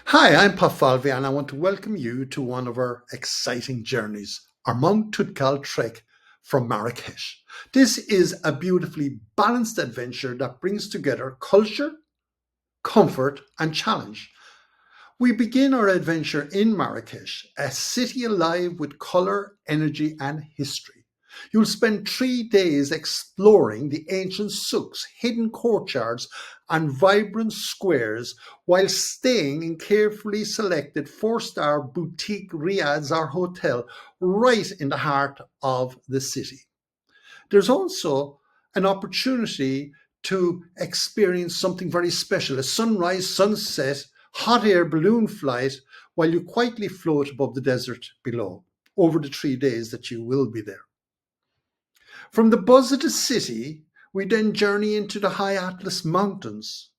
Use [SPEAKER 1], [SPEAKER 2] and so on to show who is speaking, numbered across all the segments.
[SPEAKER 1] Hi, I'm Falvey, and I want to welcome you to one of our exciting journeys, our Mount Toubkal trek from Marrakesh. This is a beautifully balanced adventure that brings together culture, comfort, and challenge. We begin our adventure in Marrakesh, a city alive with colour, energy, and history. You'll spend 3 days exploring the ancient souks, hidden courtyards, and vibrant squares while staying in carefully selected four-star boutique riads or hotel right in the heart of the city. There's also an opportunity to experience something very special, a sunrise, sunset, hot air balloon flight while you quietly float above the desert below over the 3 days that you will be there. From the buzz of the city, we then journey into the high Atlas Mountains,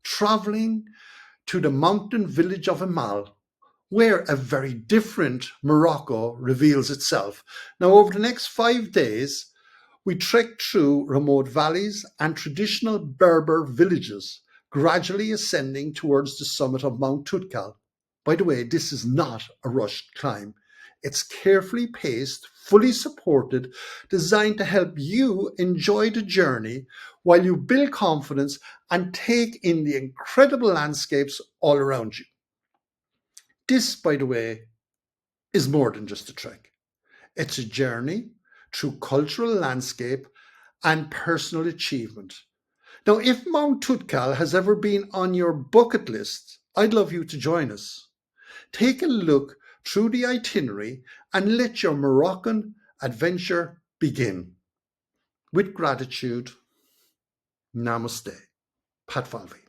[SPEAKER 1] traveling to the mountain village of Amal, where a very different Morocco reveals itself. Now, over the next 5 days, we trek through remote valleys and traditional Berber villages, gradually ascending towards the summit of Mount Toubkal. By the way, this is not a rushed climb. It's carefully paced, fully supported, designed to help you enjoy the journey while you build confidence and take in the incredible landscapes all around you. This, by the way, is more than just a trek. It's a journey through cultural landscape and personal achievement. Now, if Mount Toubkal has ever been on your bucket list, I'd love you to join us. Take a look through the itinerary and let your Moroccan adventure begin. With gratitude, Namaste. Pat Falvey.